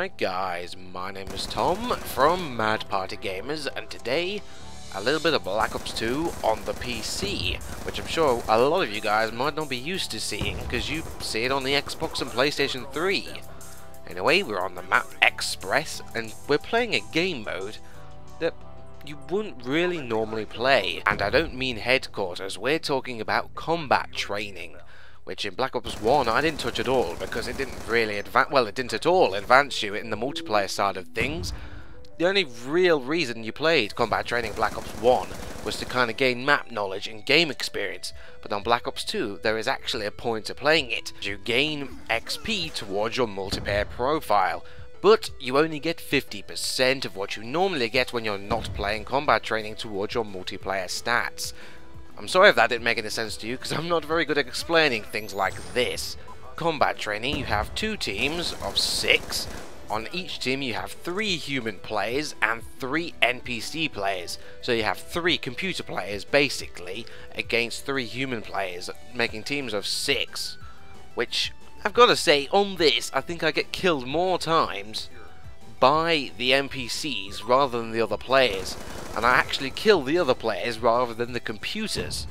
Alright guys, my name is Tom from Madpartygamers, and today a little bit of Black Ops 2 on the PC, which I'm sure a lot of you guys might not be used to seeing because you see it on the Xbox and PlayStation 3. Anyway, we're on the map Express and we're playing a game mode that you wouldn't really normally play. And I don't mean headquarters, we're talking about combat training, which in Black Ops 1 I didn't touch at all because it didn't really advance, well, it didn't at all advance you in the multiplayer side of things. The only real reason you played combat training in Black Ops 1 was to kind of gain map knowledge and game experience, but on Black Ops 2 there is actually a point to playing it. You gain XP towards your multiplayer profile, but you only get 50% of what you normally get when you're not playing combat training towards your multiplayer stats. I'm sorry if that didn't make any sense to you, because I'm not very good at explaining things like this. Combat training, you have 2 teams of 6. On each team you have 3 human players and 3 NPC players. So you have 3 computer players basically against 3 human players, making teams of 6. Which, I've got to say, on this I think I get killed more times by the NPCs rather than the other players, and I actually kill the other players rather than the computers,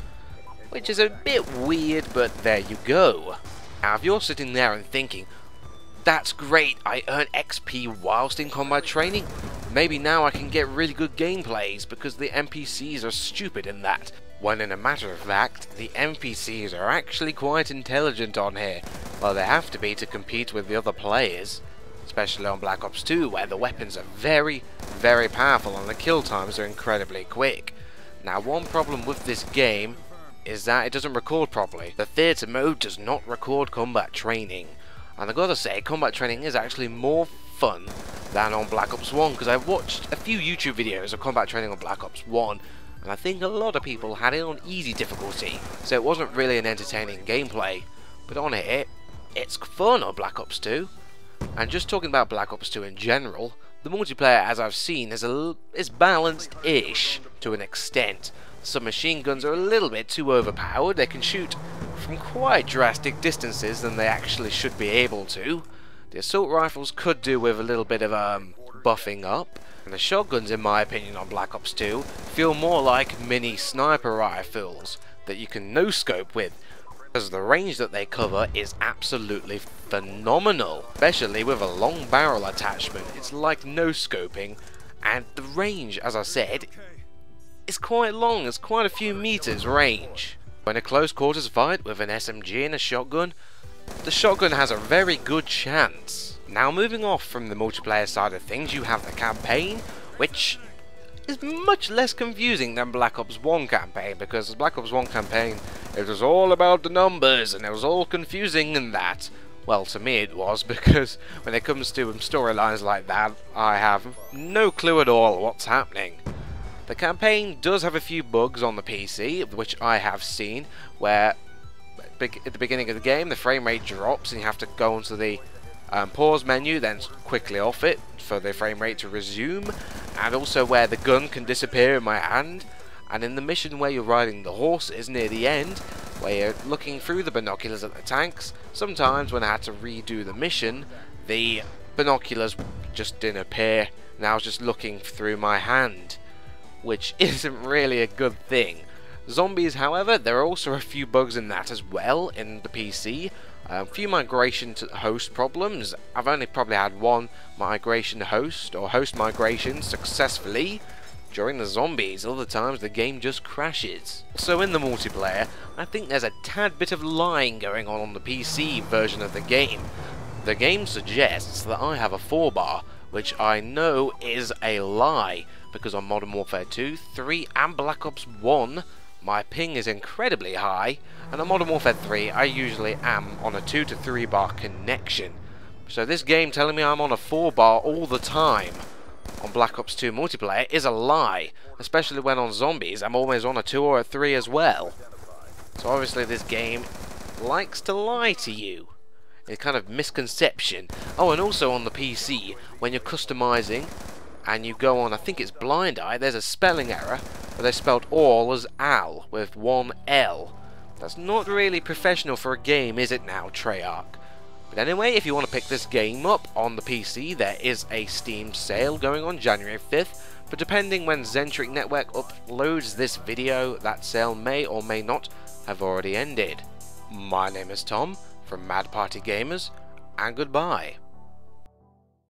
which is a bit weird, but there you go. Now if you're sitting there and thinking, that's great, I earn XP whilst in combat training, maybe now I can get really good gameplays because the NPCs are stupid in that. When in a matter of fact, the NPCs are actually quite intelligent on here. Well, they have to be to compete with the other players. Especially on Black Ops 2, where the weapons are very, very powerful and the kill times are incredibly quick. Now, one problem with this game is that it doesn't record properly. The theatre mode does not record combat training. And I've got to say, combat training is actually more fun than on Black Ops 1, because I've watched a few YouTube videos of combat training on Black Ops 1, and I think a lot of people had it on easy difficulty, so it wasn't really an entertaining gameplay. But on here, it's fun on Black Ops 2. And just talking about Black Ops 2 in general, the multiplayer, as I've seen, is balanced-ish to an extent. Some machine guns are a little bit too overpowered. They can shoot from quite drastic distances than they actually should be able to. The assault rifles could do with a little bit of buffing up. And the shotguns, in my opinion, on Black Ops 2 feel more like mini sniper rifles that you can no-scope with, because the range that they cover is absolutely phenomenal, especially with a long barrel attachment. It's like no-scoping, and the range, as I said, is quite long. It's quite a few meters range. When a close quarters fight with an SMG and a shotgun, the shotgun has a very good chance. Now, moving off from the multiplayer side of things, you have the campaign, which is much less confusing than Black Ops 1 campaign, because the Black Ops 1 campaign, it was all about the numbers and it was all confusing in that. Well, to me it was, because when it comes to storylines like that, I have no clue at all what's happening. The campaign does have a few bugs on the PC, which I have seen, where at the beginning of the game the frame rate drops and you have to go onto the pause menu, then quickly off it for the frame rate to resume, and also where the gun can disappear in my hand, and in the mission where you're riding the horses near the end, where you're looking through the binoculars at the tanks, sometimes when I had to redo the mission, the binoculars just didn't appear, and I was just looking through my hand, which isn't really a good thing. Zombies, however, there are also a few bugs in that as well in the PC. A few migration to host problems. I've only probably had one migration host or host migration successfully during the zombies. Other times the game just crashes. So in the multiplayer, I think there's a tad bit of lying going on the PC version of the game. The game suggests that I have a 4-bar, which I know is a lie, because on Modern Warfare 2, 3 and Black Ops 1 my ping is incredibly high, and on Modern Warfare 3 I usually am on a 2 to 3 bar connection. So this game telling me I'm on a 4 bar all the time on Black Ops 2 multiplayer is a lie, especially when on zombies I'm always on a 2 or a 3 as well. So obviously this game likes to lie to you. It's kind of misconception. Oh, and also on the PC, when you're customizing and you go on, I think it's Blind Eye, there's a spelling error where they spelled all as al with 1 L. That's not really professional for a game, is it now, Treyarch? But anyway, if you want to pick this game up on the PC, there is a Steam sale going on January 5th, but depending when Zentric-Network uploads this video, that sale may or may not have already ended. My name is Tom from Madpartygamers, and goodbye.